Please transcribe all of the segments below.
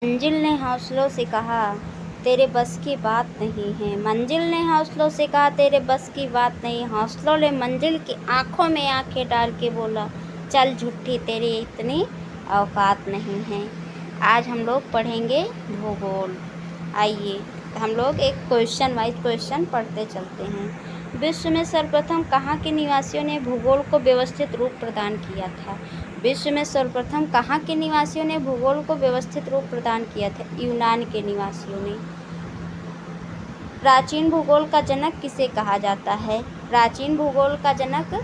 मंजिल ने हौसलों से कहा, तेरे बस की बात नहीं है। मंजिल ने हौसलों से कहा, तेरे बस की बात नहीं। हौसलों ने मंजिल की आंखों में आंखें डाल के बोला, चल झूठी, तेरी इतनी औकात नहीं है। आज हम लोग पढ़ेंगे भूगोल। आइए हम लोग एक क्वेश्चन वाइज क्वेश्चन पढ़ते चलते हैं। विश्व में सर्वप्रथम कहाँ के निवासियों ने भूगोल को व्यवस्थित रूप प्रदान किया था? विश्व में सर्वप्रथम कहाँ के निवासियों ने भूगोल को व्यवस्थित रूप प्रदान किया था? यूनान के निवासियों ने। प्राचीन भूगोल का जनक किसे कहा जाता है? प्राचीन भूगोल का जनक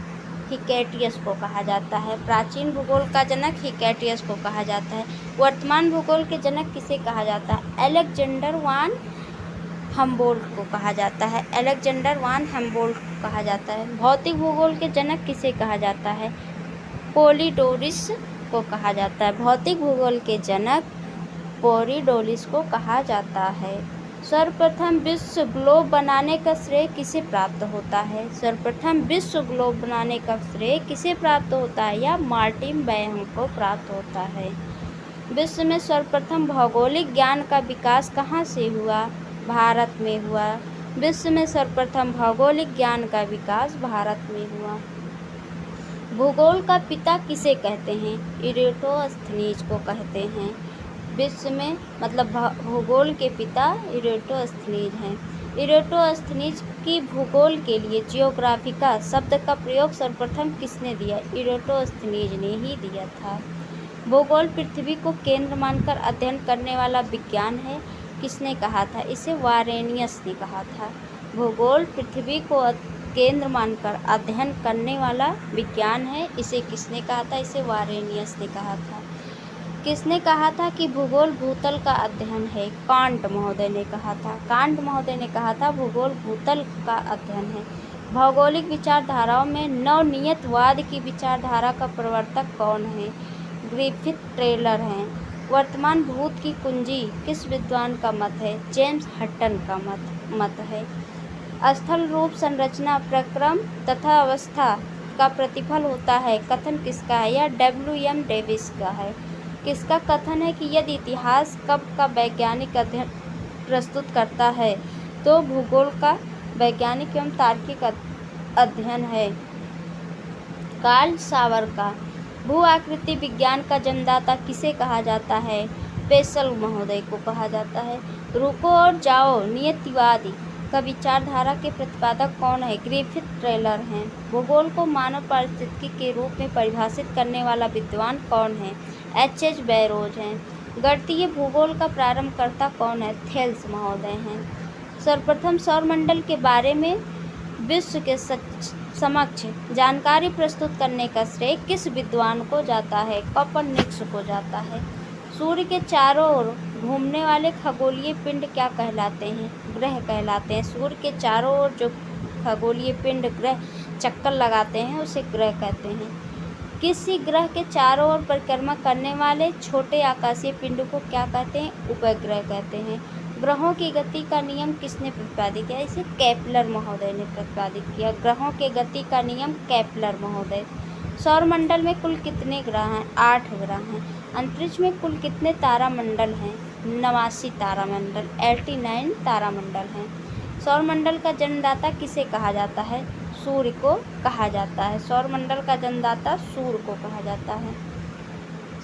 हिकैटियस को कहा जाता है। प्राचीन भूगोल का जनक हिकैटियस को कहा जाता है। वर्तमान भूगोल के जनक किसे कहा जाता है? अलेक्जेंडर वान हम्बोल्ट को कहा जाता है। अलेक्जेंडर वान हम्बोल्ट को कहा जाता है। भौतिक भूगोल के जनक किसे कहा जाता है? पोलिडोरिस को कहा जाता है। भौतिक भूगोल के जनक पोलिडोरिस को कहा जाता है। सर्वप्रथम विश्व ग्लोब बनाने का श्रेय किसे प्राप्त होता है? सर्वप्रथम विश्व ग्लोब बनाने का श्रेय किसे प्राप्त होता है? या मार्टिन बैहम को प्राप्त होता है। विश्व में सर्वप्रथम भौगोलिक ज्ञान का विकास कहाँ से हुआ? भारत में हुआ। विश्व में सर्वप्रथम भौगोलिक ज्ञान का विकास भारत में हुआ। भूगोल का पिता किसे कहते हैं? इरेटोस्थनीज को कहते हैं। विश्व में मतलब भूगोल के पिता इरेटोस्थनीज हैं। इरेटोस्थनीज की भूगोल के लिए जियोग्राफिका शब्द का प्रयोग सर्वप्रथम किसने दिया? इरेटोस्थनीज ने ही दिया था। भूगोल पृथ्वी को केंद्र मानकर अध्ययन करने वाला विज्ञान है, किसने कहा था? इसे वारेनियस ने कहा था। भूगोल पृथ्वी को केंद्र मानकर अध्ययन करने वाला विज्ञान है, इसे किसने कहा था? इसे वारेनियस ने कहा था। किसने कहा था कि भूगोल भूतल का अध्ययन है? कांट महोदय ने कहा था। कांट महोदय ने कहा था भूगोल भूतल का अध्ययन है। भौगोलिक विचारधाराओं में नवनियतवाद की विचारधारा का प्रवर्तक कौन है? ग्रिफिथ टेलर हैं। वर्तमान भूत की कुंजी किस विद्वान का मत है? जेम्स हटन का मत है। स्थल रूप संरचना प्रक्रम तथा अवस्था का प्रतिफल होता है, कथन किसका है? या W.M. डेविस का है। किसका कथन है कि यदि इतिहास कब का वैज्ञानिक अध्ययन प्रस्तुत करता है तो भूगोल का वैज्ञानिक एवं तार्किक अध्ययन है। कार्ल सावर का। भू आकृति विज्ञान का जन्मदाता किसे कहा जाता है? पेसल महोदय को कहा जाता है। रुको और जाओ नियतिवादी का विचारधारा के प्रतिपादक कौन है? ग्रिफिथ टेलर हैं। भूगोल को मानव पारिस्थितिकी के रूप में परिभाषित करने वाला विद्वान कौन है? H.H. बैरोज हैं। गणितीय भूगोल का प्रारंभकर्ता कौन है? थेल्स महोदय हैं। सर्वप्रथम सौरमंडल के बारे में विश्व के समक्ष जानकारी प्रस्तुत करने का श्रेय किस विद्वान को जाता है? कोपरनिकस को जाता है। सूर्य के चारों ओर घूमने वाले खगोलीय पिंड क्या कहलाते हैं? ग्रह कहलाते हैं। सूर्य के चारों ओर जो खगोलीय पिंड ग्रह चक्कर लगाते हैं उसे ग्रह कहते हैं। किसी ग्रह के चारों ओर परिक्रमा करने वाले छोटे आकाशीय पिंड को क्या कहते हैं? उपग्रह कहते हैं। ग्रहों की गति का नियम किसने प्रतिपादित किया? इसे केपलर महोदय ने प्रतिपादित किया। ग्रहों के गति का नियम केपलर महोदय। सौरमंडल में कुल कितने ग्रह हैं? 8 ग्रह हैं। अंतरिक्ष में कुल कितने तारामंडल हैं? 89 तारामंडल, 89 तारामंडल हैं। सौरमंडल का जन्मदाता किसे कहा जाता है? सूर्य को कहा जाता है। सौरमंडल का जन्मदाता सूर्य को कहा जाता है।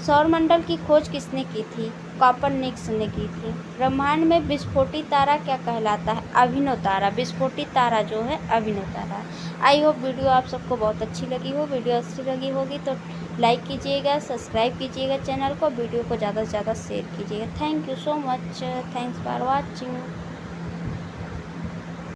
सौरमंडल की खोज किसने की थी? कोपरनिकस ने की थी। ब्रह्मांड में विस्फोटी तारा क्या कहलाता है? अभिनव तारा। विस्फोटी तारा जो है अभिनव तारा। आई होप वीडियो आप सबको बहुत अच्छी लगी हो। वीडियो अच्छी लगी होगी तो लाइक कीजिएगा, सब्सक्राइब कीजिएगा चैनल को, वीडियो को ज़्यादा से ज़्यादा शेयर कीजिएगा। Thank you so much. Thanks for watching.